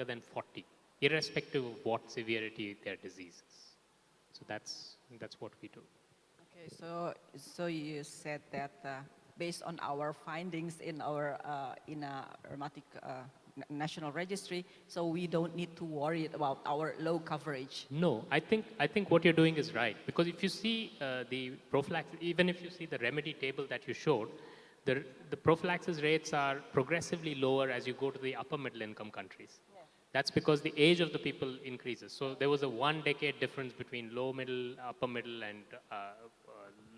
younger than 40, irrespective of what severity their disease is. So that's what we do. Okay, so you said that based on our findings in our in a rheumatic national registry, so we don't need to worry about our low coverage. No, I think what you're doing is right, because if you see the prophylaxis, even if you see the remedy table that you showed, the prophylaxis rates are progressively lower as you go to the upper middle income countries. Yes. That's because the age of the people increases. So there was a 1 decade difference between low middle, upper middle, and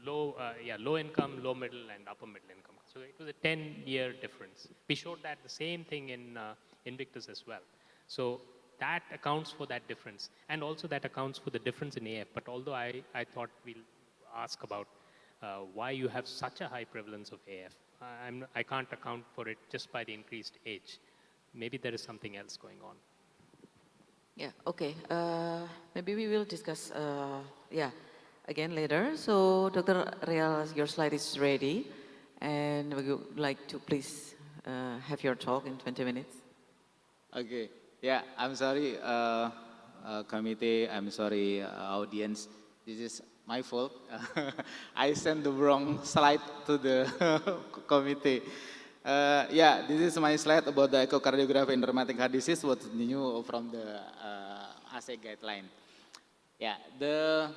low income, low middle, and upper middle income. So it was a 10-year difference. We showed that the same thing in Invictus as well. So that accounts for that difference, and also that accounts for the difference in AF. But although I thought we'll ask about why you have such a high prevalence of AF, I can't account for it just by the increased age. Maybe there is something else going on. Yeah, okay. Maybe we will discuss, again later. So, Dr. Real, your slide is ready, and we would like to please have your talk in 20 minutes. Okay. Yeah, I'm sorry, committee. I'm sorry, audience. This is my fault. I sent the wrong slide to the committee. Yeah, this is my slide about the echocardiography in rheumatic heart disease, what's new from the ASE guideline. Yeah, the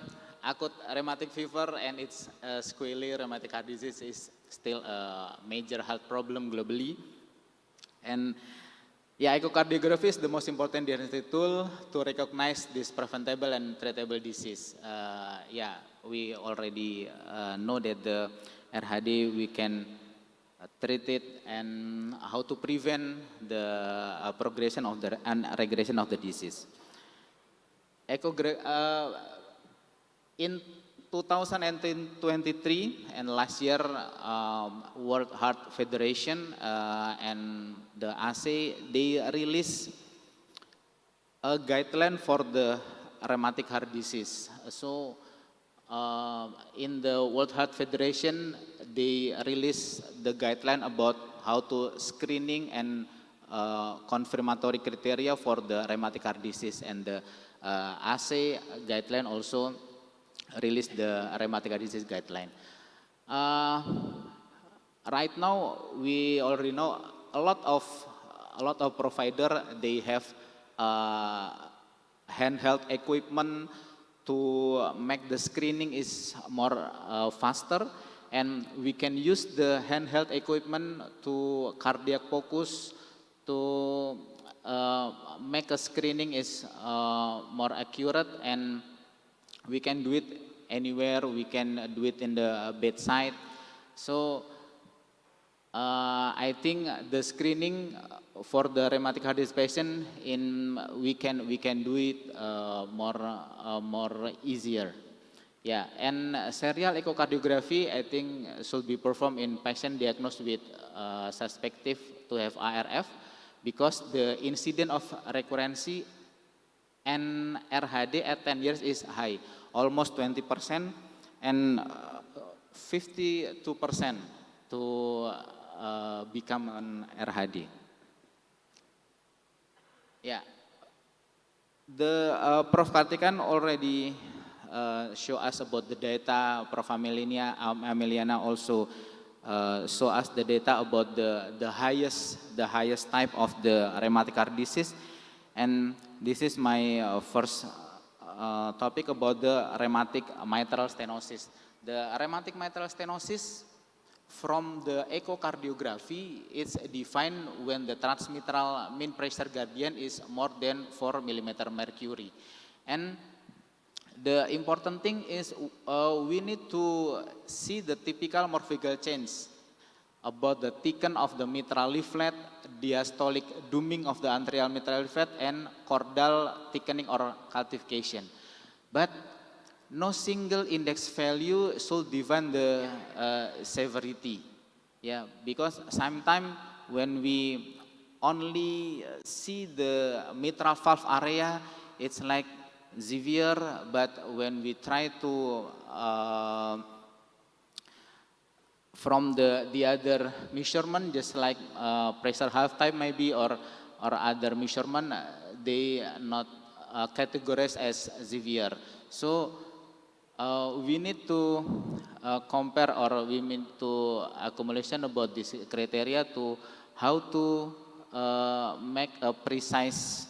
acute rheumatic fever and its sequelae rheumatic heart disease is still a major health problem globally. And yeah, echocardiography is the most important diagnostic tool to recognize this preventable and treatable disease. Yeah, we already know that the RHD we can treat it and how to prevent the progression of the and regression of the disease. In 2023 and last year, World Heart Federation and the ASE, they released a guideline for the rheumatic heart disease. So in the World Heart Federation, they released the guideline about how to screening and confirmatory criteria for the rheumatic heart disease, and the ASE guideline also released the rheumatic heart disease guideline. Right now, we already know a lot of provider, they have handheld equipment to make the screening is more faster, and we can use the handheld equipment to cardiac focus to make a screening is more accurate, and we can do it anywhere, we can do it in the bedside. So I think the screening for the rheumatic heart disease patient we can do it more easier. Yeah, and serial echocardiography I think should be performed in patient diagnosed with suspected to have ARF, because the incidence of recurrency and RHD at 10 years is high, almost 20% and 52% to become an RHD. Yeah, the Prof. Kartikan already show us about the data. Prof. Ameliana also show us the data about the highest type of the rheumatic heart disease, and this is my first topic about the rheumatic mitral stenosis. The rheumatic mitral stenosis from the echocardiography is defined when the transmitral mean pressure gradient is more than 4 millimeter mercury. And the important thing is we need to see the typical morphological change about the thickening of the mitral leaflet, diastolic dooming of the anterior mitral leaflet, and chordal thickening or calcification. But no single index value should define the severity. Yeah, because sometimes when we only see the mitral valve area, it's like severe, but when we try to from the other measurement, just like pressure half time maybe, or or other measurement, they not categorized as severe. So we need to compare, or we need to accumulation about this criteria to how to make a precise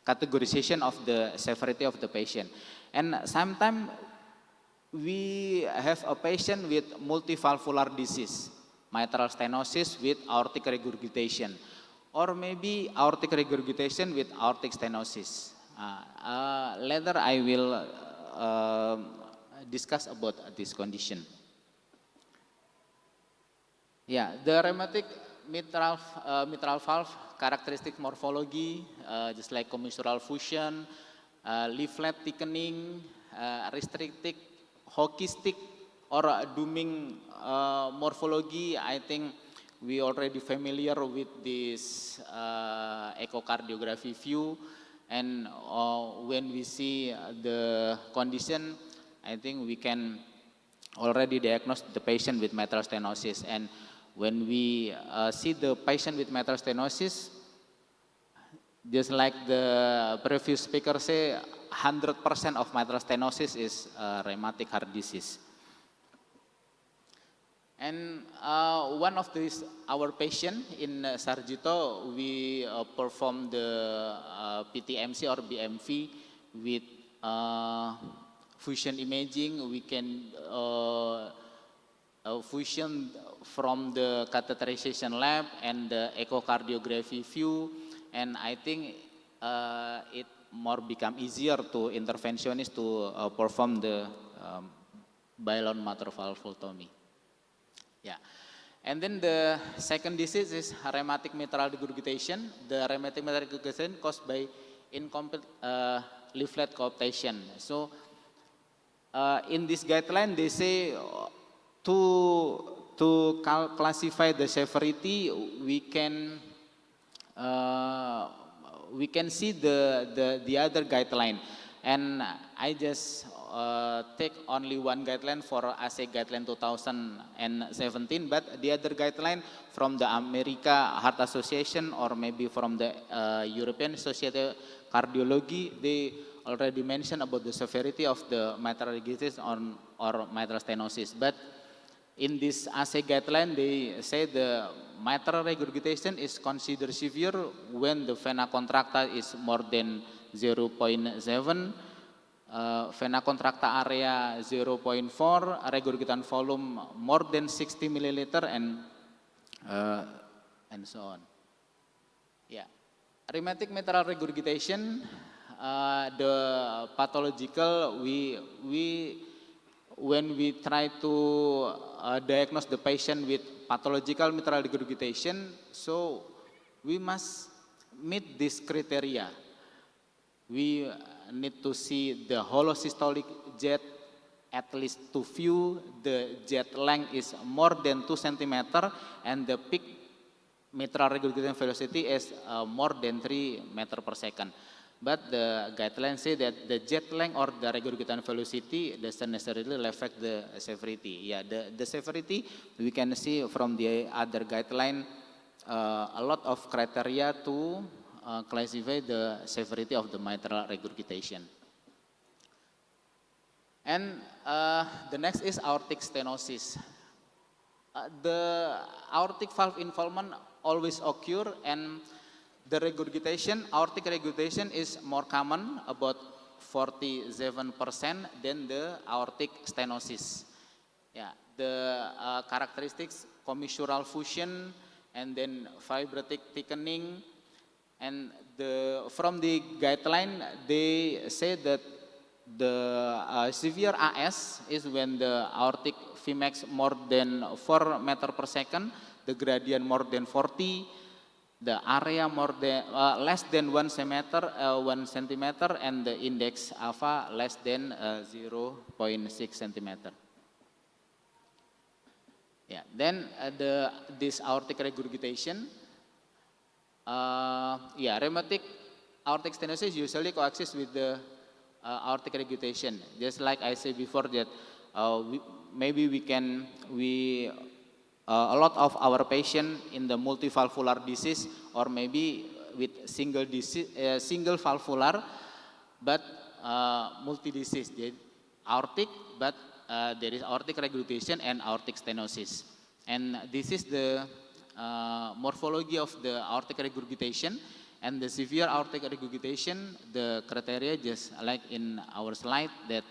categorization of the severity of the patient. And sometimes we have a patient with multivalvular disease, mitral stenosis with aortic regurgitation, or maybe aortic regurgitation with aortic stenosis. Later I will discuss about this condition. Yeah, the rheumatic mitral valve characteristic morphology, just like commissural fusion, leaflet thickening, restricted, hockey-stick, or Duming morphology. I think we already familiar with this echocardiography view, and when we see the condition, I think we can already diagnose the patient with mitral stenosis. And when we see the patient with mitral stenosis, just like the previous speaker say, 100% of mitral stenosis is rheumatic heart disease. And one of these, our patient in Sarjito, we perform the PTMC or BMV with fusion imaging. We can fusion from the catheterization lab and the echocardiography view, and I think it more become easier to interventionist to perform the balloon mitral valvulotomy. Yeah, and then the second disease is rheumatic mitral regurgitation. The rheumatic mitral regurgitation caused by incomplete leaflet coaptation. So in this guideline, they say to classify the severity, we can see the other guideline, and I just take only one guideline for ASE guideline 2017, but the other guideline from the America Heart Association or maybe from the European Society of Cardiology, they already mentioned about the severity of the mitral regurgitation or mitral stenosis. But in this ASE guideline, they say the mitral regurgitation is considered severe when the vena contracta is more than 0.7, vena contracta area 0.4, regurgitant volume more than 60 milliliter, and so on. Yeah, rheumatic mitral regurgitation, the pathological, when we try to diagnose the patient with pathological mitral regurgitation, so we must meet this criteria. We need to see the hollow systolic jet at least 2 view, the jet length is more than 2 centimeter, and the peak mitral regurgitation velocity is more than 3 meter per second. But the guidelines say that the jet length or the regurgitant velocity doesn't necessarily affect the severity. Yeah, the severity we can see from the other guideline, a lot of criteria to classify the severity of the mitral regurgitation. And the next is aortic stenosis. The aortic valve involvement always occur, and the regurgitation, aortic regurgitation is more common, about 47% than the aortic stenosis. Yeah, the characteristics, commissural fusion, and then fibrotic thickening, and from the guideline, they say that the severe AS is when the aortic Vmax more than 4 meter per second, the gradient more than 40, the area more than less than 1 centimeter, and the index alpha less than 0.6 centimeter. Yeah, then this aortic regurgitation, rheumatic aortic stenosis usually coexists with the aortic regurgitation. Just like I said before that a lot of our patient in the multivalvular disease, or maybe with single valvular, but multi-disease. Aortic, but there is aortic regurgitation and aortic stenosis. And this is the morphology of the aortic regurgitation. And the severe aortic regurgitation, the criteria just like in our slide, that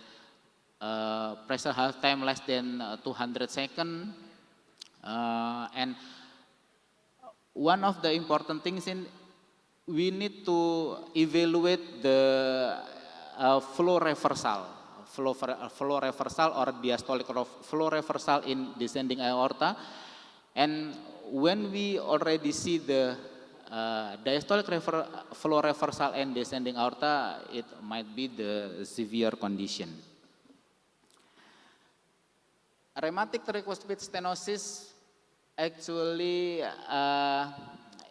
pressure half time less than 200 seconds. And one of the important things we need to evaluate the flow reversal or diastolic flow reversal in descending aorta. And when we already see the diastolic flow reversal and descending aorta, it might be the severe condition. Rheumatic tricuspid stenosis actually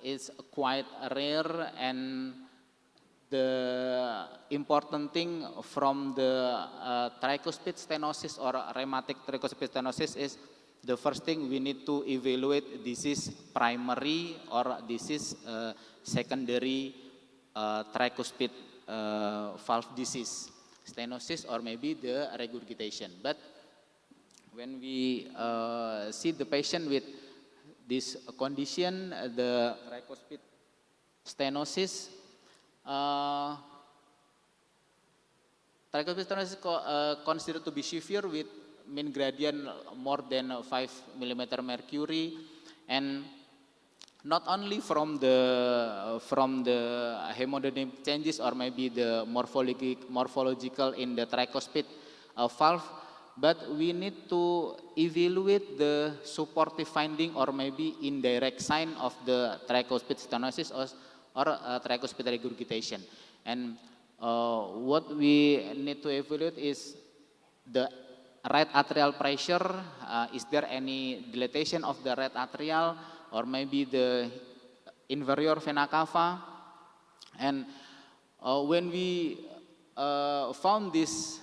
is quite rare, and the important thing from the tricuspid stenosis or rheumatic tricuspid stenosis is the first thing we need to evaluate, this is primary or this is secondary tricuspid valve disease, stenosis or maybe the regurgitation. But when we see the patient with this condition, the tricuspid stenosis, tricuspid stenosis considered to be severe with mean gradient more than 5 millimeter mercury, and not only from the hemodynamic changes or maybe the morphological in the tricuspid valve, but we need to evaluate the supportive finding or maybe indirect sign of the tricuspid stenosis or tricuspid regurgitation. And what we need to evaluate is the right atrial pressure. Is there any dilatation of the right atrial or maybe the inferior vena cava? And when we found this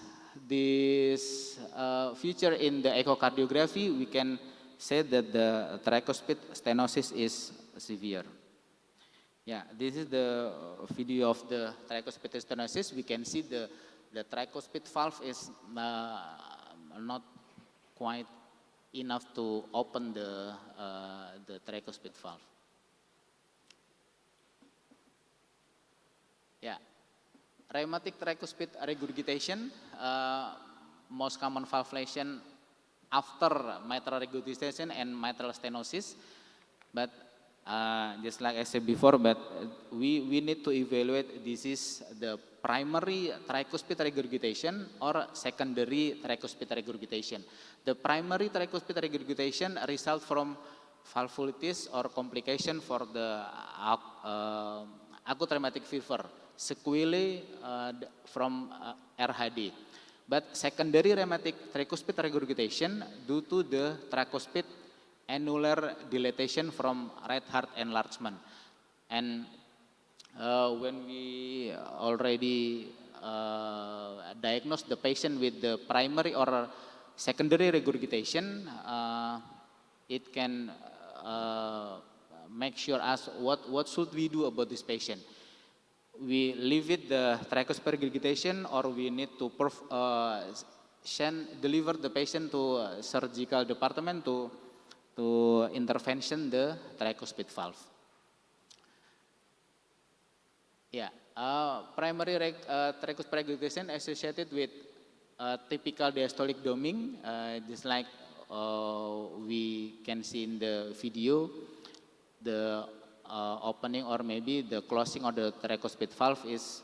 feature in the echocardiography, we can say that the tricuspid stenosis is severe. Yeah, this is the video of the tricuspid stenosis. We can see the tricuspid valve is not quite enough to open the tricuspid valve. Yeah, rheumatic tricuspid regurgitation, most common valve lesion after mitral regurgitation and mitral stenosis. But just like I said before, but we need to evaluate this is the primary tricuspid regurgitation or secondary tricuspid regurgitation. The primary tricuspid regurgitation result from valvulitis or complication for the acute rheumatic fever, sequelae from RHD. But secondary rheumatic tricuspid regurgitation due to the tricuspid annular dilatation from right heart enlargement. And when we already diagnose the patient with the primary or secondary regurgitation, it can make sure us what should we do about this patient. We leave it the tricuspid regurgitation, or we need to deliver the patient to surgical department to intervention the tricuspid valve. Yeah, primary tricuspid regurgitation associated with typical diastolic doming, just like we can see in the video, the opening or maybe the closing of the tricuspid valve is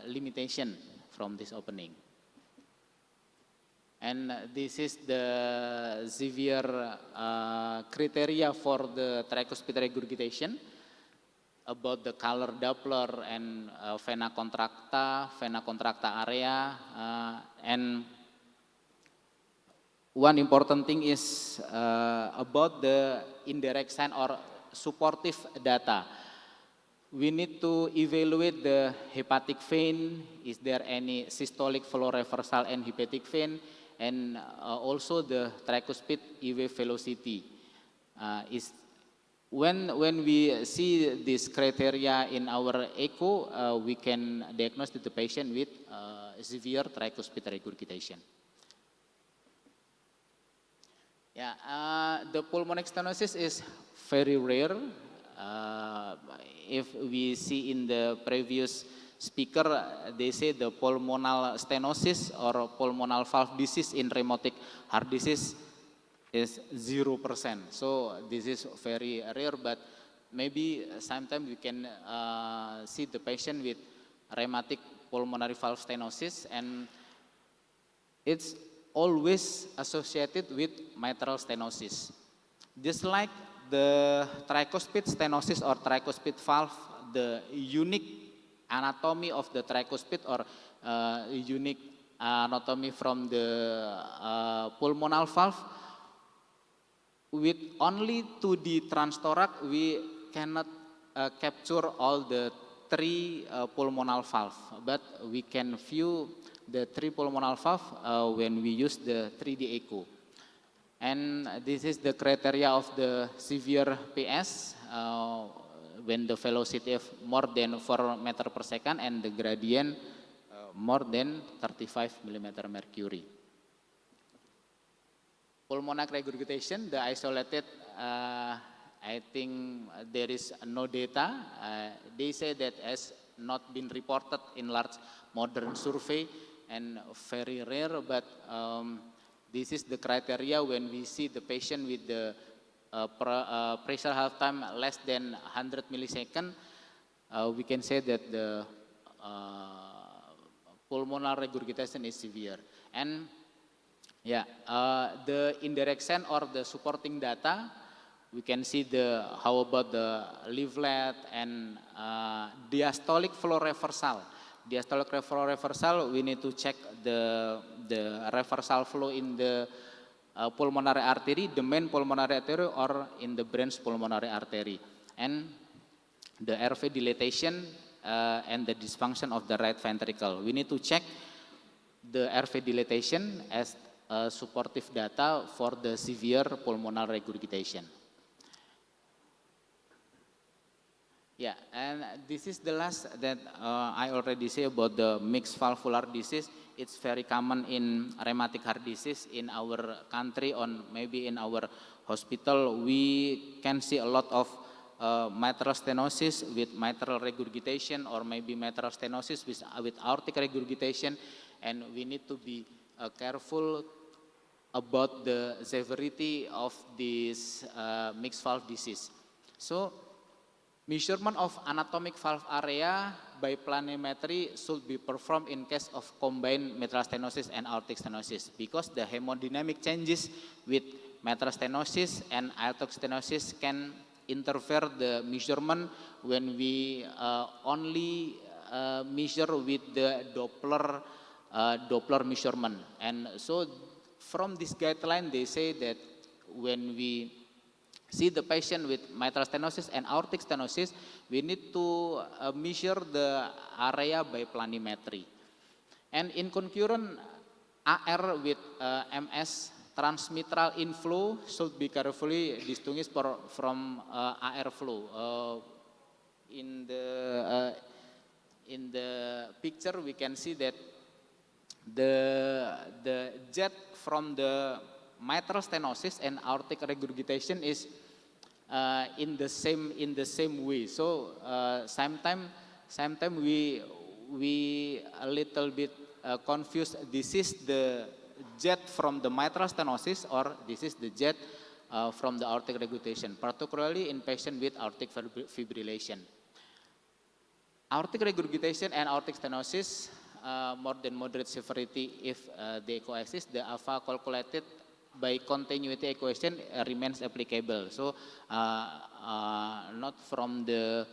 limitation from this opening. And this is the severe criteria for the tricuspid regurgitation about the color Doppler and vena contracta area, and one important thing is about the indirect sign or supportive data. We need to evaluate the hepatic vein. Is there any systolic flow reversal and hepatic vein? And also the tricuspid EV velocity. when we see this criteria in our echo, we can diagnose the patient with severe tricuspid regurgitation. Yeah, the pulmonic stenosis is very rare. If we see in the previous speaker, they say the pulmonal stenosis or pulmonal valve disease in rheumatic heart disease is 0%. So this is very rare, but maybe sometimes we can see the patient with rheumatic pulmonary valve stenosis, and it's always associated with mitral stenosis. Just like the tricuspid stenosis or tricuspid valve, the unique anatomy of the tricuspid or unique anatomy from the pulmonal valve, with only 2D transthorax, we cannot capture all the 3 pulmonal valve, but we can view the 3 pulmonal valve when we use the 3D echo. And this is the criteria of the severe PS, when the velocity of more than 4 meter per second and the gradient more than 35 millimeter mercury. Pulmonary regurgitation, the isolated, I think there is no data. They say that has not been reported in large modern survey and very rare, but this is the criteria when we see the patient with the pressure half time less than 100 millisecond, we can say that the pulmonary regurgitation is severe. And yeah, the indirection or the supporting data, we can see how about the leaflet and diastolic flow reversal. Diastolic flow reversal, we need to check the reversal flow in the pulmonary artery, the main pulmonary artery, or in the branch pulmonary artery. And the airway dilatation and the dysfunction of the right ventricle. We need to check the airway dilatation as supportive data for the severe pulmonary regurgitation. Yeah, and this is the last that I already say about the mixed valvular disease. It's very common in rheumatic heart disease in our country, or maybe in our hospital. We can see a lot of mitral stenosis with mitral regurgitation, or maybe mitral stenosis with aortic regurgitation, and we need to be careful about the severity of this mixed valve disease. So, measurement of anatomic valve area by planimetry should be performed in case of combined mitral stenosis and aortic stenosis, because the hemodynamic changes with mitral stenosis and aortic stenosis can interfere the measurement when we only measure with the Doppler measurement. And so from this guideline, they say that when we see the patient with mitral stenosis and aortic stenosis, we need to measure the area by planimetry. And in concurrent, AR with MS transmitral inflow should be carefully distinguished from AR flow. In the picture, we can see that the jet from the mitral stenosis and aortic regurgitation is in the same way. So sometimes we a little bit confused. This is the jet from the mitral stenosis, or this is the jet from the aortic regurgitation, particularly in patients with aortic fibrillation. Aortic regurgitation and aortic stenosis, more than moderate severity if they coexist. The alpha calculated by continuity equation remains applicable. So not from the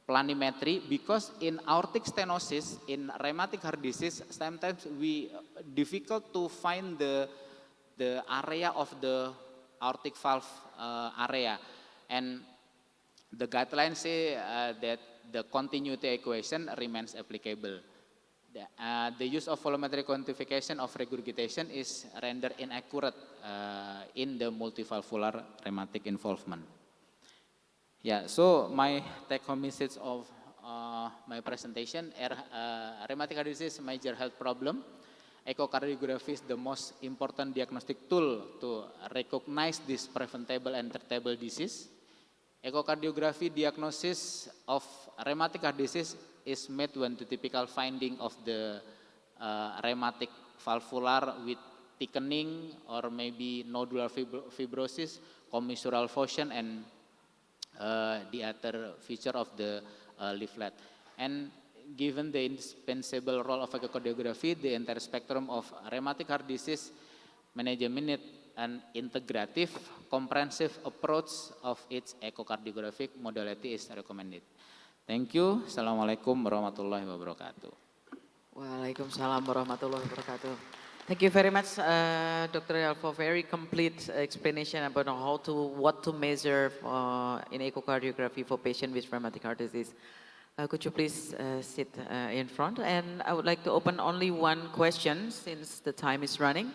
planimetry, because in aortic stenosis, in rheumatic heart disease, sometimes we difficult to find the area of the aortic valve area, and the guidelines say that the continuity equation remains applicable. The use of volumetric quantification of regurgitation is rendered inaccurate in the multivalvular rheumatic involvement. Yeah, so my take-home message of my presentation, rheumatic heart disease is a major health problem. Echocardiography is the most important diagnostic tool to recognize this preventable and treatable disease. Echocardiography diagnosis of rheumatic heart disease is made when the typical finding of the rheumatic valvular with thickening or maybe nodular fibrosis, commissural fusion, and the other feature of the leaflet. And given the indispensable role of echocardiography, the entire spectrum of rheumatic heart disease management need an integrative, comprehensive approach of its echocardiographic modality is recommended. Thank you. Assalamualaikum warahmatullahi wabarakatuh. Waalaikumsalam warahmatullahi wabarakatuh. Thank you very much, Dr. Real, for very complete explanation about what to measure in echocardiography for patients with rheumatic heart disease. Could you please sit in front? And I would like to open only one question since the time is running.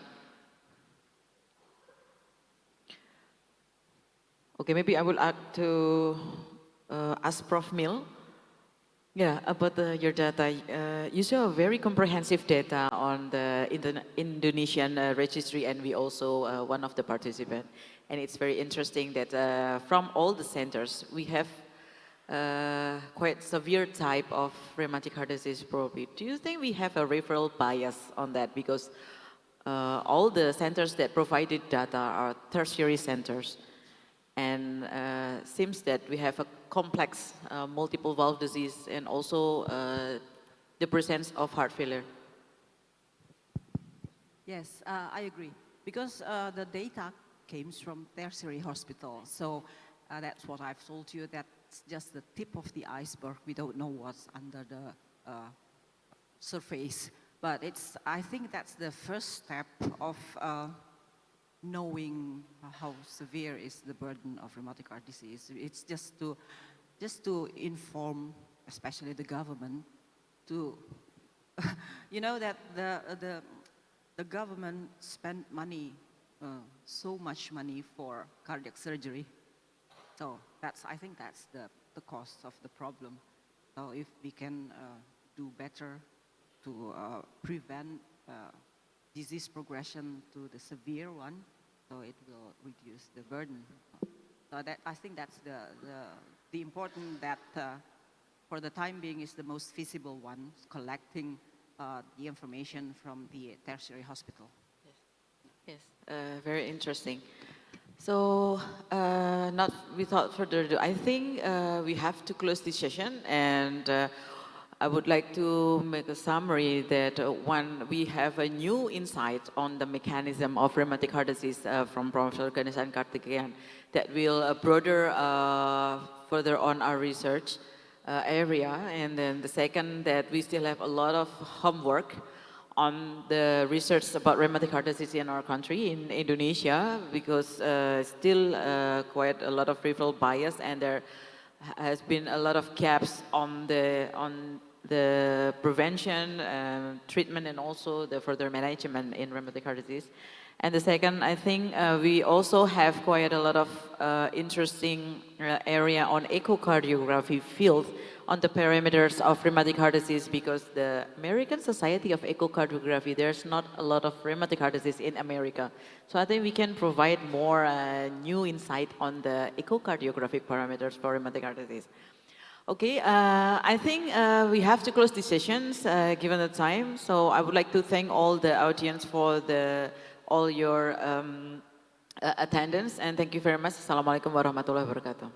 Okay, maybe I would like to ask Prof. Mil. Yeah, about your data. You show very comprehensive data on the Indonesian registry, and we also one of the participants. And it's very interesting that from all the centers, we have quite severe type of rheumatic heart disease probably. Do you think we have a referral bias on that? Because all the centers that provided data are tertiary centers. And seems that we have a complex multiple valve disease and also the presence of heart failure. Yes, I agree. Because the data came from tertiary hospital. So that's what I've told you, that's just the tip of the iceberg. We don't know what's under the surface. But I think that's the first step of knowing how severe is the burden of rheumatic heart disease. It's just to inform, especially the government, to you know that the government spent money, so much money for cardiac surgery. So I think that's the cost of the problem. So if we can do better to prevent disease progression to the severe one, so it will reduce the burden. So I think that's the important that for the time being is the most feasible one, collecting the information from the tertiary hospital. Yes, very interesting. So not without further ado, I think we have to close this session, and I would like to make a summary that one, we have a new insight on the mechanism of rheumatic heart disease from Professor Ganesan Karthikeyan that will further on our research area. And then the second, that we still have a lot of homework on the research about rheumatic heart disease in our country, in Indonesia, because still quite a lot of referral bias, and there has been a lot of gaps on the prevention, treatment, and also the further management in rheumatic heart disease. And the second, I think we also have quite a lot of interesting area on echocardiography field on the parameters of rheumatic heart disease, because the American Society of Echocardiography, there's not a lot of rheumatic heart disease in America. So I think we can provide more new insight on the echocardiographic parameters for rheumatic heart disease. Okay, I think we have to close these sessions given the time. So I would like to thank all the audience for all your attendance, and thank you very much. Assalamualaikum warahmatullahi wabarakatuh.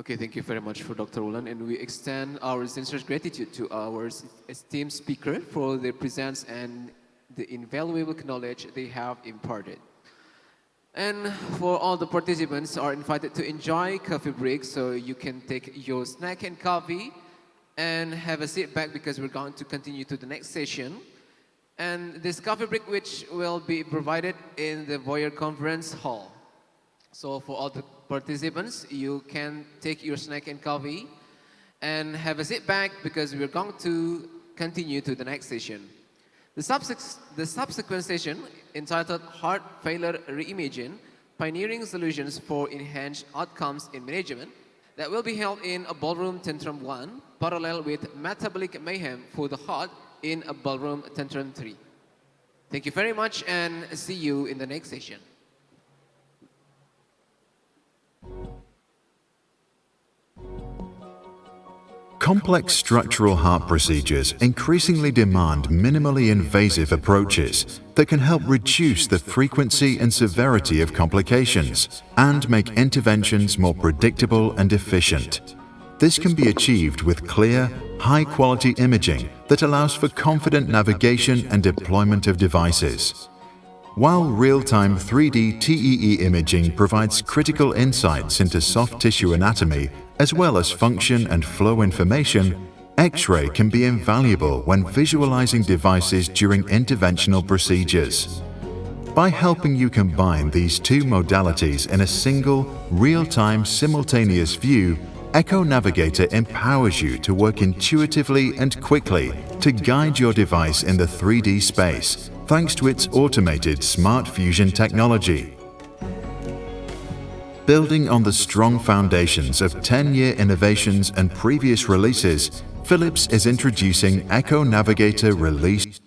Okay, thank you very much for Dr. Wulan, and we extend our sincere gratitude to our esteemed speaker for their presence and the invaluable knowledge they have imparted. And for all the participants are invited to enjoy coffee break, so you can take your snack and coffee and have a seat back because we're going to continue to the next session. And this coffee break which will be provided in the Voyer Conference Hall. So for all the participants, you can take your snack and coffee and have a seat back because we're going to continue to the next session. The subsequent session, entitled Heart Failure Reimagine, Pioneering Solutions for Enhanced Outcomes in Management, that will be held in a Ballroom Tantrum 1, parallel with Metabolic Mayhem for the Heart in a Ballroom Tantrum 3. Thank you very much and see you in the next session. Complex structural heart procedures increasingly demand minimally invasive approaches that can help reduce the frequency and severity of complications and make interventions more predictable and efficient. This can be achieved with clear, high-quality imaging that allows for confident navigation and deployment of devices. While real-time 3D TEE imaging provides critical insights into soft tissue anatomy as well as function and flow information, X-ray can be invaluable when visualizing devices during interventional procedures. By helping you combine these two modalities in a single, real-time, simultaneous view, Echo Navigator empowers you to work intuitively and quickly to guide your device in the 3D space, thanks to its automated smart fusion technology. Building on the strong foundations of 10-year innovations and previous releases, Philips is introducing Echo Navigator Release.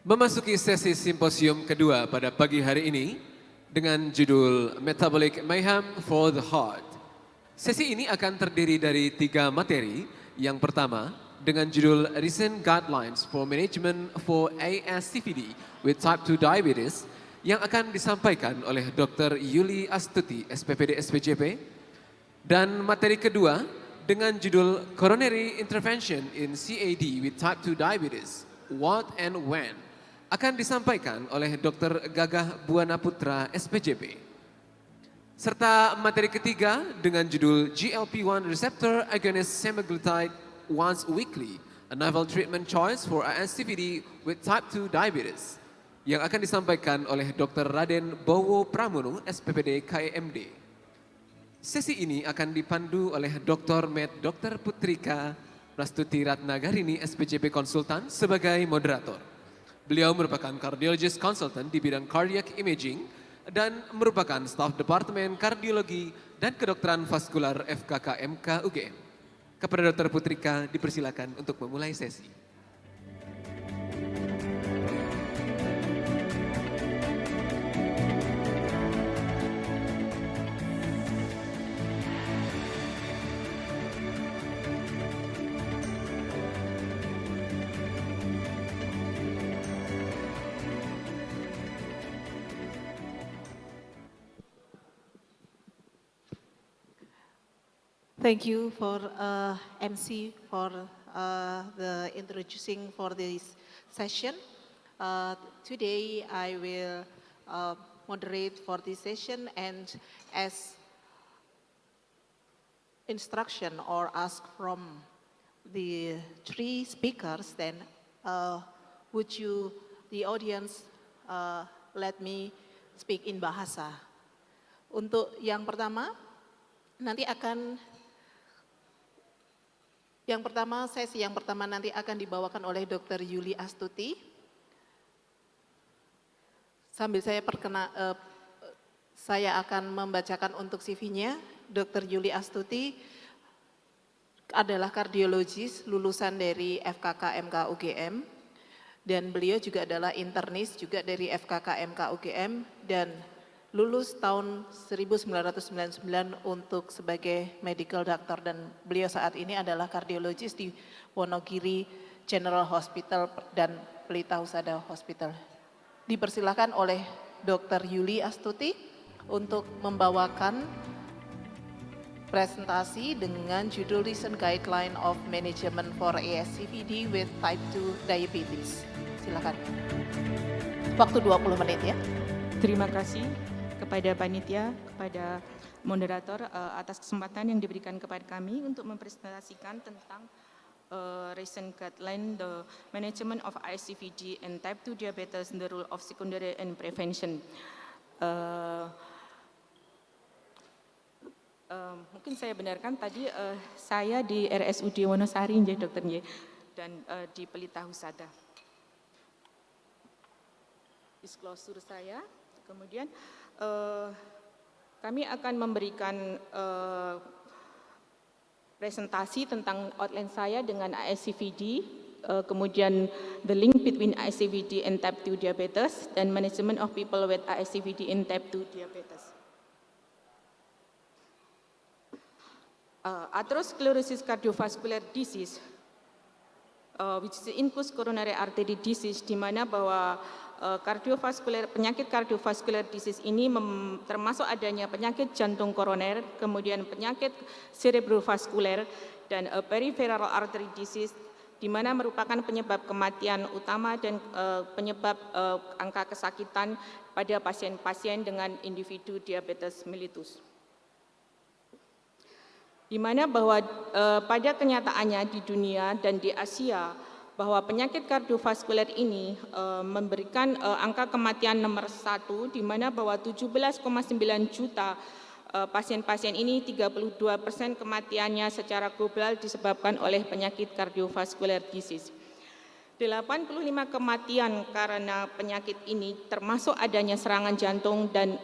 Memasuki sesi simposium kedua pada pagi hari ini dengan judul Metabolic Mayhem for the Heart. Sesi ini akan terdiri dari 3 materi. Yang pertama dengan judul Recent Guidelines for Management for ASCVD with Type 2 Diabetes yang akan disampaikan oleh Dr. Yuli Astuti, SPPD SPJP. Dan materi kedua dengan judul Coronary Intervention in CAD with Type 2 Diabetes, What and When akan disampaikan oleh Dr. Gagah Buana Putra, SPJP. Serta materi ketiga dengan judul GLP-1 Receptor Agonist Semaglutide Once Weekly, a Novel Treatment Choice for ASCVD with Type 2 Diabetes, yang akan disampaikan oleh Dr. Raden Bowo Pramono, SPPD KMD. Sesi ini akan dipandu oleh Dr. Med. Dr. Putrika Prastuti Ratnagarini, SPJP Konsultan sebagai moderator. Beliau merupakan cardiologist consultant di bidang cardiac imaging dan merupakan staf Departemen Kardiologi dan Kedokteran Vaskular FKK MK UGM. Kepada Dr. Putrika dipersilakan untuk memulai sesi. Thank you for MC for the introducing for this session. Today I will moderate for this session, and as instruction or ask from the 3 speakers, then would you, the audience, let me speak in bahasa. Untuk yang pertama, sesi yang pertama nanti akan dibawakan oleh Dr. Yuli Astuti. Sambil saya akan membacakan untuk CV-nya. Dr. Yuli Astuti adalah kardiologis lulusan dari FKK MK UGM, dan beliau juga adalah internis juga dari FKK MK UGM dan lulus tahun 1999 untuk sebagai medical doctor, dan beliau saat ini adalah kardiologis di Wonogiri General Hospital dan Pelita Husada Hospital. Dipersilakan oleh Dr. Yuli Astuti untuk membawakan presentasi dengan judul Recent Guideline of Management for ASCVD with Type 2 Diabetes. Silakan. Waktu 20 menit ya. Terima kasih kepada panitia, kepada moderator atas kesempatan yang diberikan kepada kami untuk mempresentasikan tentang recent guideline the management of ASCVD and type 2 diabetes and the role of secondary and prevention. Mungkin saya benarkan tadi saya di RSUD Wonosari jadi dokter dan di Pelita Husada. Disclosure saya, kemudian kami akan memberikan presentasi tentang outline saya dengan ASCVD, kemudian the link between ASCVD and type 2 diabetes, dan management of people with ASCVD in type 2 diabetes. Atherosclerosis cardiovascular disease, which includes coronary artery disease, di mana bahwa penyakit kardiovaskular disease ini termasuk adanya penyakit jantung koroner, kemudian penyakit cerebrovaskuler, dan peripheral artery disease, di mana merupakan penyebab kematian utama dan penyebab angka kesakitan pada pasien-pasien dengan individu diabetes mellitus. Di mana bahwa pada kenyataannya di dunia dan di Asia, bahwa penyakit kardiovaskuler ini memberikan angka kematian nomor 1, di mana bahwa 17,9 juta pasien-pasien ini 32% kematiannya secara global disebabkan oleh penyakit kardiovaskuler disease. 85 kematian karena penyakit ini termasuk adanya serangan jantung dan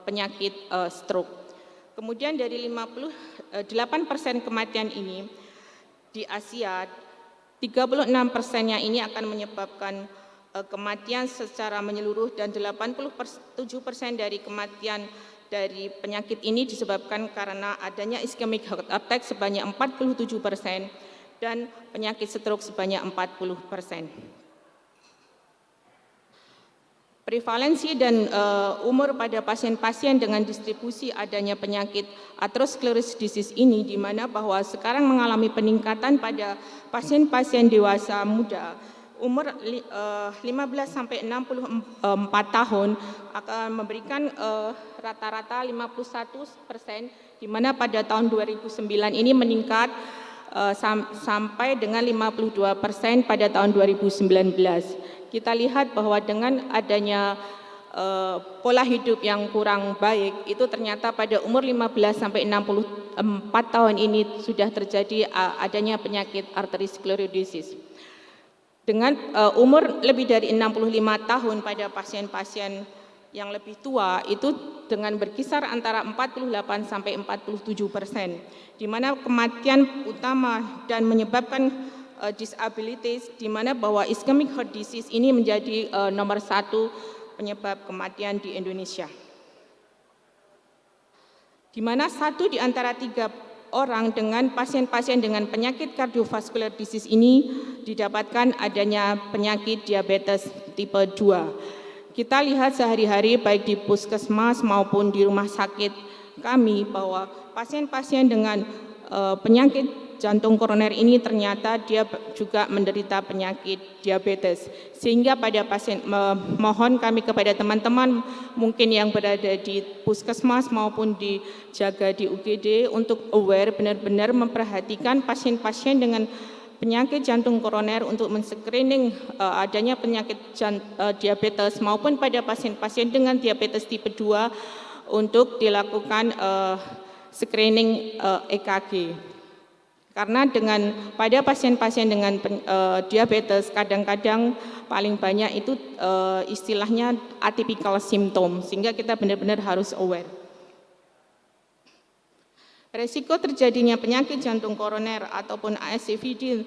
penyakit stroke. Kemudian dari 8% kematian ini di Asia, 36%-nya ini akan menyebabkan kematian secara menyeluruh dan 87% dari kematian dari penyakit ini disebabkan karena adanya ischemic heart attack sebanyak 47% dan penyakit stroke sebanyak 40%. Prevalensi dan umur pada pasien-pasien dengan distribusi adanya penyakit atherosclerosis disease ini, di mana bahwa sekarang mengalami peningkatan pada pasien-pasien dewasa muda umur 15 sampai 64 tahun akan memberikan rata-rata 51%, di mana pada tahun 2009 ini meningkat sampai dengan 52% pada tahun 2019. Kita lihat bahwa dengan adanya pola hidup yang kurang baik itu ternyata pada umur 15 sampai 64 tahun ini sudah terjadi adanya penyakit arteriosclerosis. Dengan umur lebih dari 65 tahun pada pasien-pasien yang lebih tua itu dengan berkisar antara 48 sampai 47%, di mana kematian utama dan menyebabkan disabilities, di mana bahwa ischemic heart disease ini menjadi nomor 1 penyebab kematian di Indonesia. Di mana 1 di antara 3 orang dengan pasien-pasien dengan penyakit kardiovaskular disease ini didapatkan adanya penyakit diabetes tipe 2. Kita lihat sehari-hari baik di puskesmas maupun di rumah sakit kami bahwa pasien-pasien dengan penyakit jantung koroner ini ternyata dia juga menderita penyakit diabetes. Sehingga pada pasien mohon kami kepada teman-teman mungkin yang berada di puskesmas maupun dijaga di UGD untuk aware benar-benar memperhatikan pasien-pasien dengan penyakit jantung koroner untuk men-screening adanya penyakit diabetes maupun pada pasien-pasien dengan diabetes tipe 2 untuk dilakukan screening EKG. Karena pada pasien-pasien dengan diabetes kadang-kadang paling banyak itu istilahnya atypical symptom, sehingga kita benar-benar harus aware. Resiko terjadinya penyakit jantung koroner ataupun ASCVD,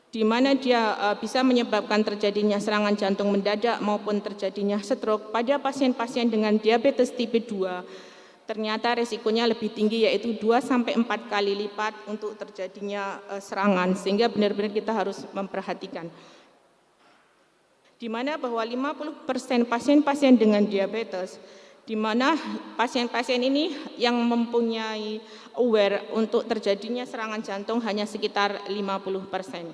di mana dia bisa menyebabkan terjadinya serangan jantung mendadak maupun terjadinya stroke pada pasien-pasien dengan diabetes tipe 2, ternyata resikonya lebih tinggi, yaitu 2-4 kali lipat untuk terjadinya serangan, sehingga benar-benar kita harus memperhatikan. Di mana bahwa 50% pasien-pasien dengan diabetes, di mana pasien-pasien ini yang mempunyai aware untuk terjadinya serangan jantung hanya sekitar 50%.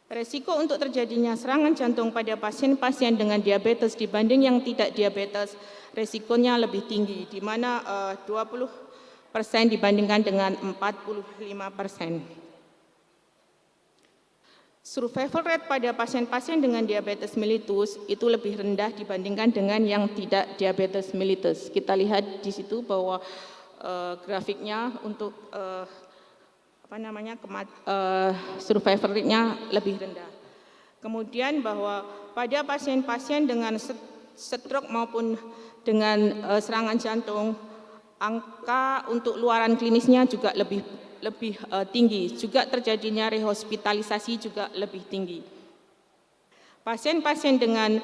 Resiko untuk terjadinya serangan jantung pada pasien-pasien dengan diabetes dibanding yang tidak diabetes, resikonya lebih tinggi, di mana 20% dibandingkan dengan 45%. Survival rate pada pasien-pasien dengan diabetes mellitus itu lebih rendah dibandingkan dengan yang tidak diabetes mellitus. Kita lihat di situ bahwa grafiknya untuk survival rate-nya lebih rendah. Kemudian bahwa pada pasien-pasien dengan stroke maupun dengan serangan jantung, angka untuk luaran klinisnya juga lebih tinggi, juga terjadinya rehospitalisasi juga lebih tinggi. Pasien-pasien dengan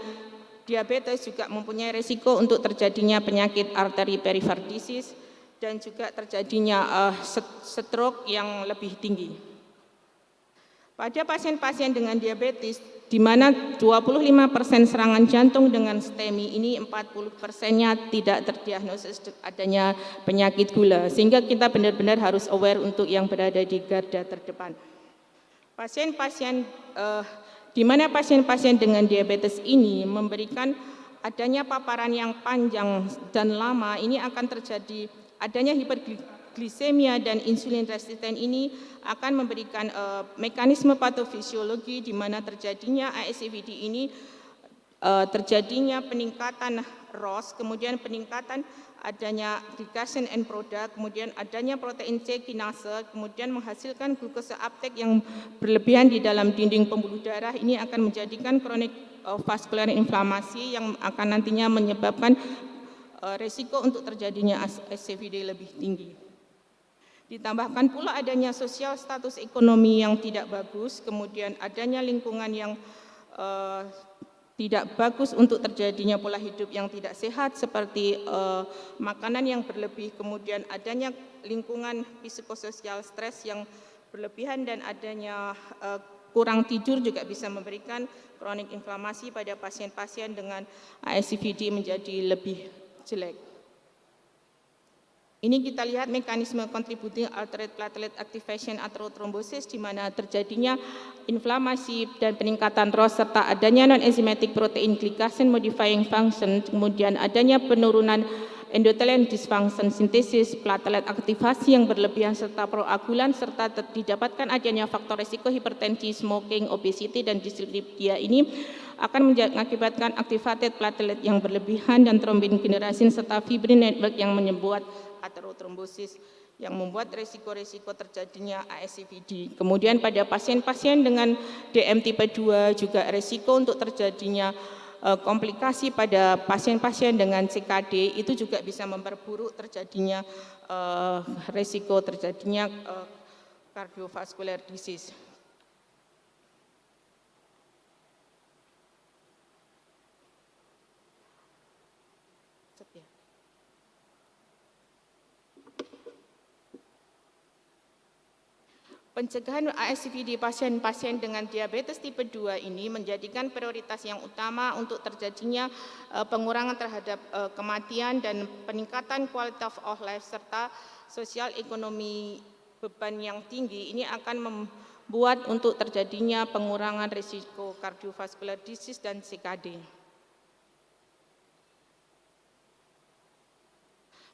diabetes juga mempunyai risiko untuk terjadinya penyakit arteri perifer disease dan juga terjadinya stroke yang lebih tinggi. Pada pasien-pasien dengan diabetes, di mana 25% serangan jantung dengan STEMI ini 40%-nya tidak terdiagnosis adanya penyakit gula, sehingga kita benar-benar harus aware untuk yang berada di garda terdepan. Pasien-pasien di mana pasien-pasien dengan diabetes ini memberikan adanya paparan yang panjang dan lama, ini akan terjadi adanya hiperglisemia dan insulin resisten ini akan memberikan mekanisme patofisiologi di mana terjadinya ASCVD ini terjadinya peningkatan ROS, kemudian peningkatan adanya glycation end product, kemudian adanya protein C kinase, kemudian menghasilkan glukose uptake yang berlebihan di dalam dinding pembuluh darah. Ini akan menjadikan chronic vascular inflammasi yang akan nantinya menyebabkan resiko untuk terjadinya ASCVD lebih tinggi. Ditambahkan pula adanya sosial status ekonomi yang tidak bagus, kemudian adanya lingkungan yang tidak bagus untuk terjadinya pola hidup yang tidak sehat seperti makanan yang berlebih, kemudian adanya lingkungan psikososial stres yang berlebihan dan adanya kurang tidur juga bisa memberikan kronik inflamasi pada pasien-pasien dengan ASCVD menjadi lebih jelek. Ini kita lihat mekanisme contributing altered platelet activation atherothrombosis di mana terjadinya inflamasi dan peningkatan ROS serta adanya non-enzymatic protein glycation modifying function, kemudian adanya penurunan endothelial dysfunction sintesis, platelet aktivasi yang berlebihan serta proagulan serta didapatkan adanya faktor risiko hipertensi, smoking, obesity dan dyslipidemia ini akan mengakibatkan activated platelet yang berlebihan dan thrombin generation serta fibrin network yang membuat atherothrombosis yang membuat resiko-resiko terjadinya ASCVD. Kemudian pada pasien-pasien dengan DM tipe 2 juga resiko untuk terjadinya komplikasi pada pasien-pasien dengan CKD itu juga bisa memperburuk terjadinya resiko terjadinya cardiovascular disease. Pencegahan ASCVD pasien-pasien dengan diabetes tipe 2 ini menjadikan prioritas yang utama untuk terjadinya pengurangan terhadap kematian dan peningkatan quality of life serta sosial ekonomi beban yang tinggi. Ini akan membuat untuk terjadinya pengurangan risiko cardiovascular disease dan CKD.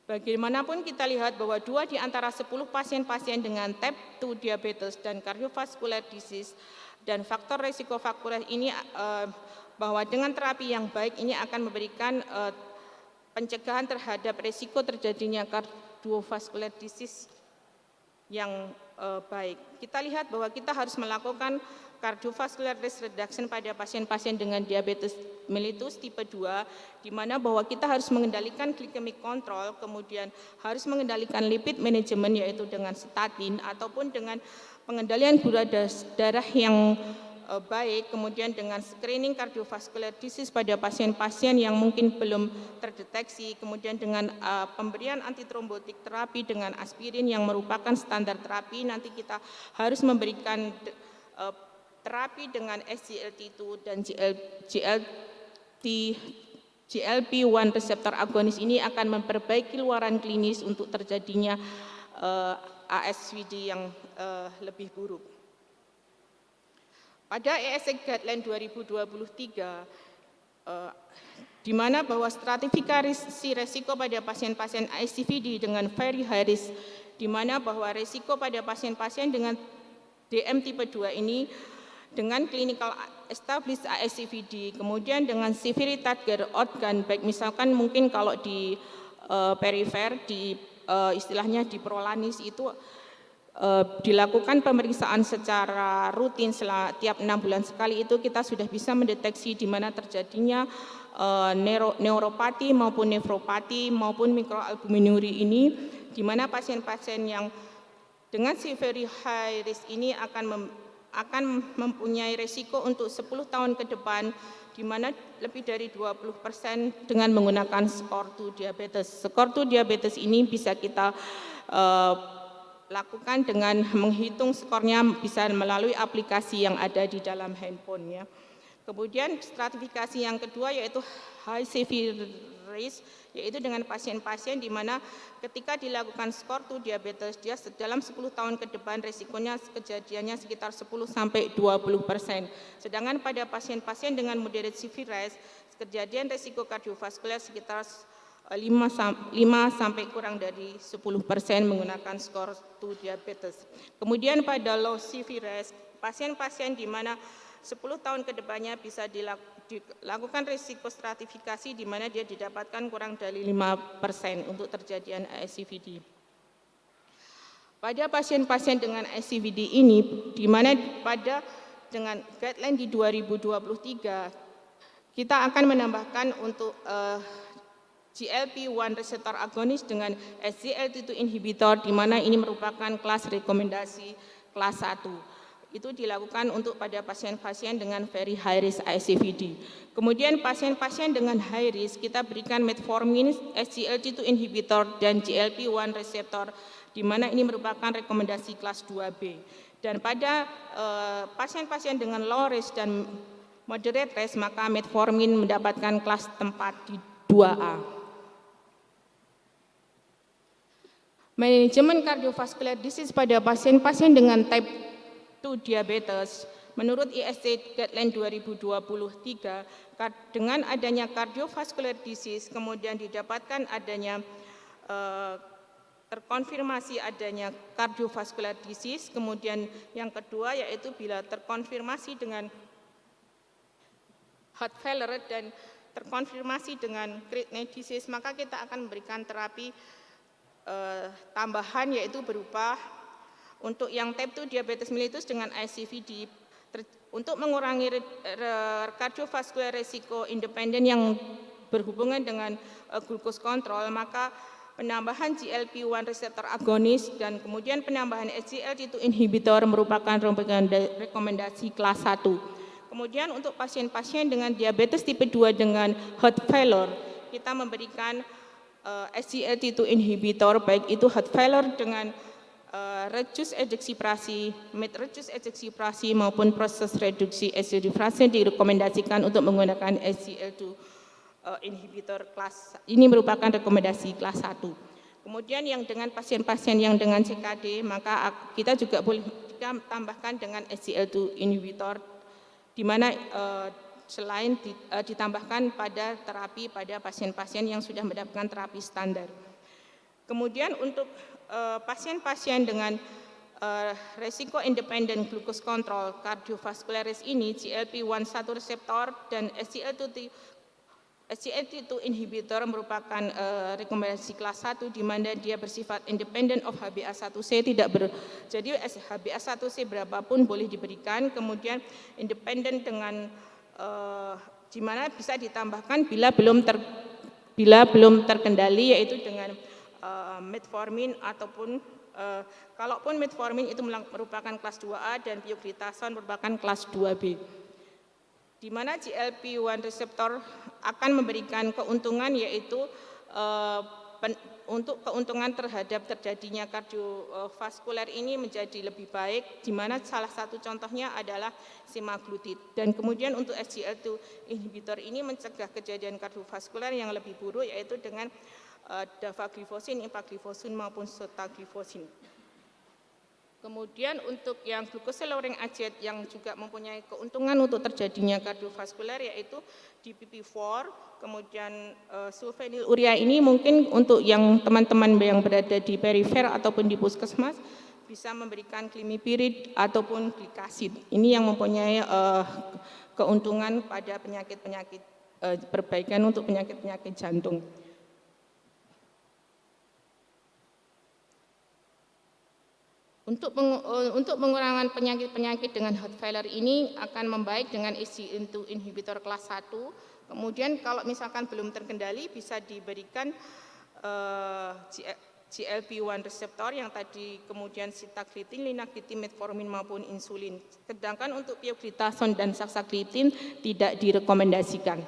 Bagaimanapun kita lihat bahwa 2 di antara 10 pasien-pasien dengan type 2 diabetes dan cardiovascular disease dan faktor risiko faktor ini bahwa dengan terapi yang baik ini akan memberikan pencegahan terhadap risiko terjadinya cardiovascular disease yang baik. Kita lihat bahwa kita harus melakukan cardiovascular risk reduction pada pasien-pasien dengan diabetes mellitus tipe 2, di mana bahwa kita harus mengendalikan glycemic control, kemudian harus mengendalikan lipid management yaitu dengan statin ataupun dengan pengendalian gula darah yang baik, kemudian dengan screening cardiovascular disease pada pasien-pasien yang mungkin belum terdeteksi, kemudian dengan pemberian antitrombotik terapi dengan aspirin yang merupakan standar terapi. Nanti kita harus memberikan terapi dengan SGLT2 dan GLP-1 reseptor agonis ini akan memperbaiki luaran klinis untuk terjadinya ASCVD yang lebih buruk. Pada ESC Guideline 2023, di mana bahwa stratifikasi resiko pada pasien-pasien ASCVD dengan very high risk, di mana bahwa resiko pada pasien-pasien dengan DM tipe 2 ini dengan clinical established ASCVD, kemudian dengan severe target organ, baik misalkan mungkin kalau di perifer, di istilahnya di prolanis itu dilakukan pemeriksaan secara rutin tiap 6 bulan sekali, itu kita sudah bisa mendeteksi di mana terjadinya neuropati maupun nefropati maupun mikroalbuminuria ini, di mana pasien-pasien yang dengan severe high risk ini akan mempunyai resiko untuk 10 tahun ke depan, di mana lebih dari 20% dengan menggunakan skor 2 diabetes. Skor 2 diabetes ini bisa kita lakukan dengan menghitung skornya bisa melalui aplikasi yang ada di dalam handphone ya. Kemudian stratifikasi yang kedua yaitu high severe risk, yaitu dengan pasien-pasien di mana ketika dilakukan skor 2 diabetes, dia dalam 10 tahun ke depan risikonya kejadiannya sekitar 10-20%. Sedangkan pada pasien-pasien dengan moderate severe risk, kejadian risiko kardiovaskular sekitar 5 sampai kurang dari 10% menggunakan skor 2 diabetes. Kemudian pada low severe risk, pasien-pasien di mana 10 tahun ke depannya bisa dilakukan risiko stratifikasi di mana dia didapatkan kurang dari 5% untuk terjadian ASCVD. Pada pasien-pasien dengan ASCVD ini, di mana pada dengan guideline di 2023, kita akan menambahkan untuk GLP-1 reseptor agonis dengan SGLT2 inhibitor, di mana ini merupakan kelas rekomendasi kelas 1. itu dilakukan untuk pada pasien-pasien dengan very high risk ASCVD. Kemudian pasien-pasien dengan high risk kita berikan metformin, SGLT2 inhibitor dan GLP-1 reseptor, di mana ini merupakan rekomendasi kelas 2B. Dan pada pasien-pasien dengan low risk dan moderate risk, maka metformin mendapatkan kelas tempat di 2A. Manajemen kardiovaskular disease pada pasien-pasien dengan type 2 diabetes, menurut ISC Guideline 2023, dengan adanya cardiovascular disease, kemudian didapatkan adanya terkonfirmasi adanya cardiovascular disease, kemudian yang kedua yaitu bila terkonfirmasi dengan heart failure dan terkonfirmasi dengan kidney disease, maka kita akan memberikan terapi tambahan yaitu berupa untuk yang type 2 diabetes mellitus dengan ASCVD untuk mengurangi kardiovaskular resiko independen yang berhubungan dengan glucose control, maka penambahan GLP-1 reseptor agonis dan kemudian penambahan SGLT2 inhibitor merupakan rekomendasi kelas 1. Kemudian untuk pasien-pasien dengan diabetes tipe 2 dengan heart failure, kita memberikan SGLT2 inhibitor, baik itu heart failure dengan reduce ejeksi prasi, med reduce ejeksi prasi maupun proses reduksi ejeksi prasi direkomendasikan untuk menggunakan SGLT2 inhibitor kelas, ini merupakan rekomendasi kelas 1. Kemudian yang dengan pasien-pasien yang dengan CKD, maka kita juga boleh tambahkan dengan SGLT2 inhibitor, di mana selain ditambahkan pada terapi pada pasien-pasien yang sudah mendapatkan terapi standar. Kemudian untuk pasien-pasien dengan resiko independen glucose control cardiovascularis ini, GLP-1 reseptor dan SGLT2 inhibitor merupakan rekomendasi kelas 1, di mana dia bersifat independent of HbA1c, jadi HbA1c berapapun boleh diberikan, kemudian independen dengan di mana bisa ditambahkan bila belum terkendali, yaitu dengan metformin ataupun kalaupun metformin itu merupakan kelas 2A dan pioglitason merupakan kelas 2B. Di mana GLP-1 reseptor akan memberikan keuntungan, yaitu untuk keuntungan terhadap terjadinya kardiovaskuler ini menjadi lebih baik, di mana salah satu contohnya adalah semaglutid. Dan kemudian untuk SGLT2 inhibitor ini mencegah kejadian kardiovaskuler yang lebih buruk, yaitu dengan dapagliflozin, empagliflozin maupun sotagliflozin. Kemudian untuk yang glucose lowering agent yang juga mempunyai keuntungan untuk terjadinya kardiovaskuler, yaitu DPP-4, kemudian sulfonylurea ini mungkin untuk yang teman-teman yang berada di perifer ataupun di puskesmas bisa memberikan klimipirid ataupun glikasid. Ini yang mempunyai keuntungan pada penyakit-penyakit perbaikan untuk penyakit-penyakit jantung. Untuk pengurangan penyakit-penyakit dengan heart failure ini akan membaik dengan SGLT2 inhibitor kelas 1. Kemudian kalau misalkan belum terkendali bisa diberikan GLP-1 reseptor yang tadi, kemudian sitagliptin, linagliptin, metformin maupun insulin. Sedangkan untuk pioglitason dan saxagliptin tidak direkomendasikan.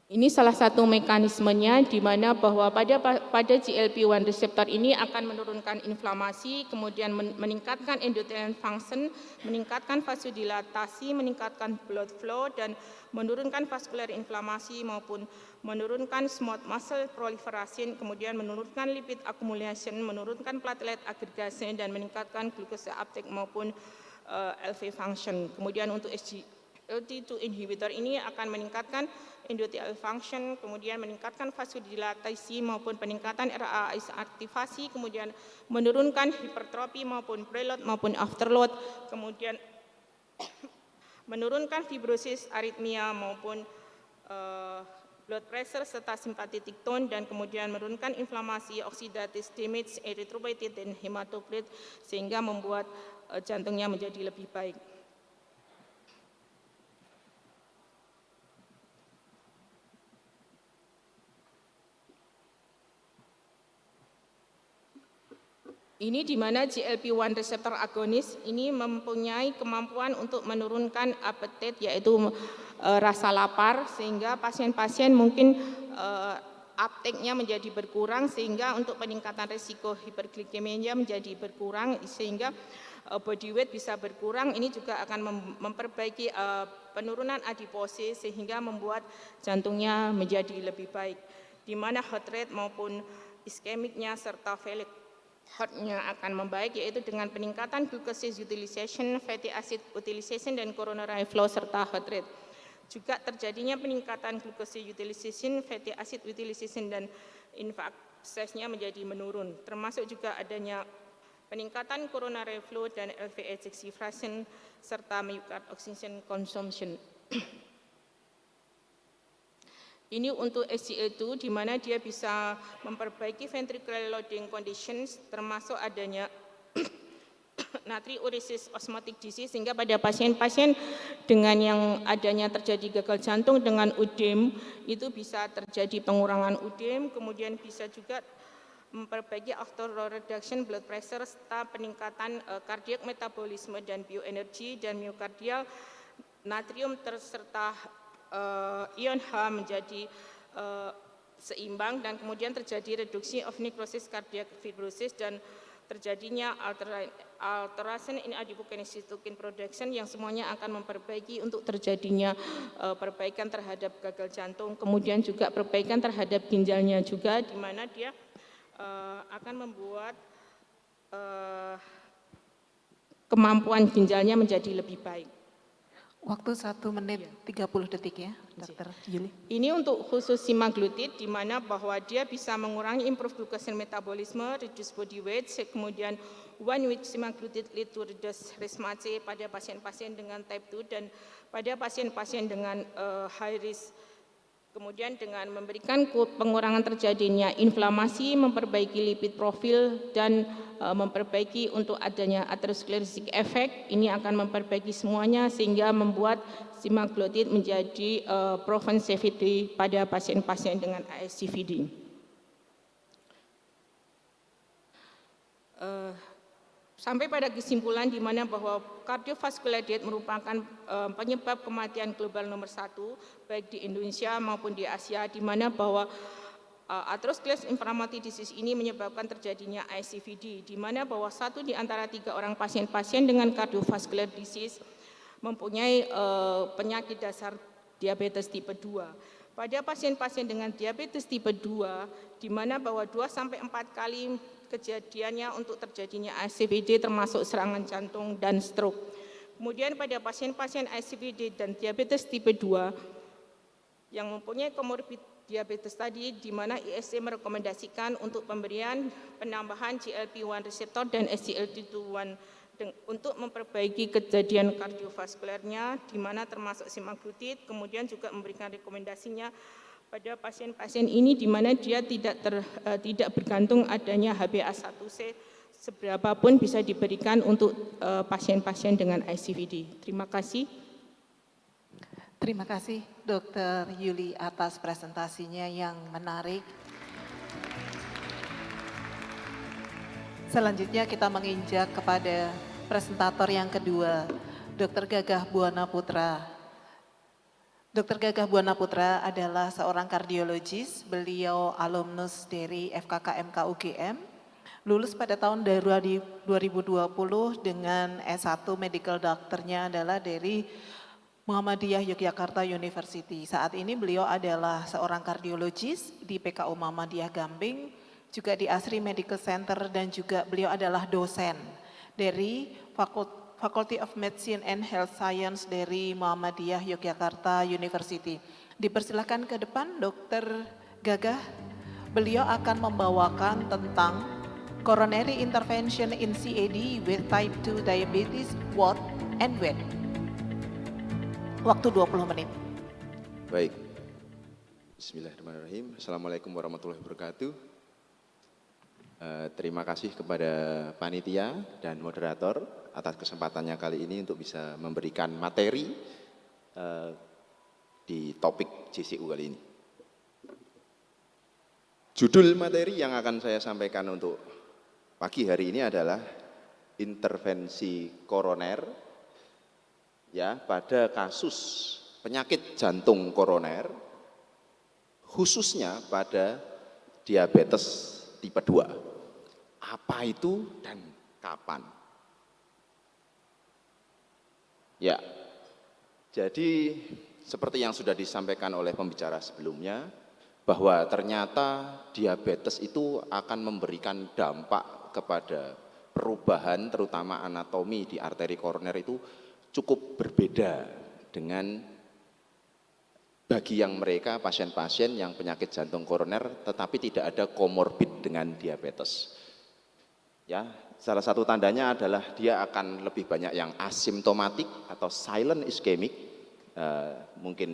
Ini salah satu mekanismenya, di mana bahwa pada GLP-1 reseptor ini akan menurunkan inflamasi, kemudian meningkatkan endothelial function, meningkatkan vasodilatasi, meningkatkan blood flow, dan menurunkan vascular inflamasi maupun menurunkan smooth muscle proliferation, kemudian menurunkan lipid accumulation, menurunkan platelet aggregation, dan meningkatkan glucose uptake maupun LV function. Kemudian untuk SGLT2 inhibitor ini akan meningkatkan endothelial function, kemudian meningkatkan vasodilatasi maupun peningkatan RAS aktivasi, kemudian menurunkan hipertrofi maupun preload maupun afterload, kemudian menurunkan fibrosis, aritmia maupun blood pressure serta sympathetic tone, dan kemudian menurunkan inflamasi, oxidative damage, erythropoiesis dan hematokrit, sehingga membuat jantungnya menjadi lebih baik. Ini di mana GLP-1 reseptor agonis ini mempunyai kemampuan untuk menurunkan appetite, yaitu rasa lapar, sehingga pasien-pasien mungkin uptake-nya menjadi berkurang, sehingga untuk peningkatan risiko hiperglikemia menjadi berkurang, sehingga body weight bisa berkurang. Ini juga akan memperbaiki penurunan adiposis, sehingga membuat jantungnya menjadi lebih baik, di mana heart rate maupun iskemiknya serta velocity heart-nya akan membaik, yaitu dengan peningkatan glucose utilization, fatty acid utilization, dan coronary flow serta heart rate. Juga terjadinya peningkatan glucose utilization, fatty acid utilization, dan infarct size-nya menjadi menurun. Termasuk juga adanya peningkatan coronary flow dan LV ejection fraction serta myocardial oxygen consumption. Ini untuk SGL2, di mana dia bisa memperbaiki ventricular loading conditions, termasuk adanya natriuresis osmotic disease, sehingga pada pasien-pasien dengan yang adanya terjadi gagal jantung dengan udem, itu bisa terjadi pengurangan udem, kemudian bisa juga memperbaiki after reduction blood pressure, serta peningkatan cardiac metabolisme dan bioenergi, dan myocardial natrium serta ion H menjadi seimbang, dan kemudian terjadi reduksi of necrosis cardiac fibrosis dan terjadinya alteration in adipokinesis cytokine production, yang semuanya akan memperbaiki untuk terjadinya perbaikan terhadap gagal jantung, kemudian juga perbaikan terhadap ginjalnya juga, di mana dia akan membuat kemampuan ginjalnya menjadi lebih baik. Waktu 1 menit 30 detik ya, Dr. Yuli. Ini untuk khusus semaglutide, di mana bahwa dia bisa mengurangi improve glucose metabolisme, reduce body weight, kemudian one with semaglutide lead to reduce rismate pada pasien-pasien dengan type 2 dan pada pasien-pasien dengan high risk. Kemudian dengan memberikan pengurangan terjadinya inflamasi, memperbaiki lipid profil, dan memperbaiki untuk adanya atherosclerotic effect, ini akan memperbaiki semuanya sehingga membuat semaglutide menjadi proven safety pada pasien-pasien dengan ASCVD. Sampai pada kesimpulan di mana bahwa cardiovascular death merupakan penyebab kematian global nomor 1 baik di Indonesia maupun di Asia, di mana bahwa atherosclerosis inflammatory disease ini menyebabkan terjadinya ASCVD, di mana bahwa 1 di antara 3 orang pasien-pasien dengan cardiovascular disease mempunyai penyakit dasar diabetes tipe 2. Pada pasien-pasien dengan diabetes tipe 2, di mana bahwa 2-4 kali kejadiannya untuk terjadinya ASCVD termasuk serangan jantung dan stroke. Kemudian pada pasien-pasien ASCVD dan diabetes tipe 2 yang mempunyai komorbid diabetes tadi, di mana ISC merekomendasikan untuk pemberian penambahan GLP-1 reseptor dan SGLT2 untuk memperbaiki kejadian kardiovaskulernya, di mana termasuk semaglutide, kemudian juga memberikan rekomendasinya pada pasien-pasien ini, di mana dia tidak bergantung adanya HbA1c seberapapun bisa diberikan untuk pasien-pasien dengan ASCVD. Terima kasih. Terima kasih Dr. Yuli atas presentasinya yang menarik. Selanjutnya kita menginjak kepada presentator yang kedua, Dr. Gagah Buwana Putra. Dr. Gagah Buwana Putra adalah seorang kardiologis, beliau alumnus dari FKK MK UGM, lulus pada tahun 2020 dengan S1 Medical Doctor-nya adalah dari Muhammadiyah Yogyakarta University. Saat ini beliau adalah seorang kardiologis di PKU Muhammadiyah Gambing, juga di Asri Medical Center, dan juga beliau adalah dosen dari Faculty of Medicine and Health Science dari Muhammadiyah Yogyakarta University. Dipersilakan ke depan Dr. Gagah. Beliau akan membawakan tentang coronary intervention in CAD with type 2 diabetes, what and when. Waktu 20 menit. Baik. Bismillahirrahmanirrahim. Assalamualaikum warahmatullahi wabarakatuh. Terima kasih kepada panitia dan moderator atas kesempatannya kali ini untuk bisa memberikan materi di topik JCU kali ini. Judul materi yang akan saya sampaikan untuk pagi hari ini adalah intervensi koroner ya pada kasus penyakit jantung koroner, khususnya pada diabetes tipe 2. Apa itu dan kapan? Ya, jadi seperti yang sudah disampaikan oleh pembicara sebelumnya, bahwa ternyata diabetes itu akan memberikan dampak kepada perubahan terutama anatomi di arteri koroner itu cukup berbeda dengan bagi yang mereka pasien-pasien yang penyakit jantung koroner tetapi tidak ada komorbid dengan diabetes. Ya, salah satu tandanya adalah dia akan lebih banyak yang asimptomatik atau silent ischemic, mungkin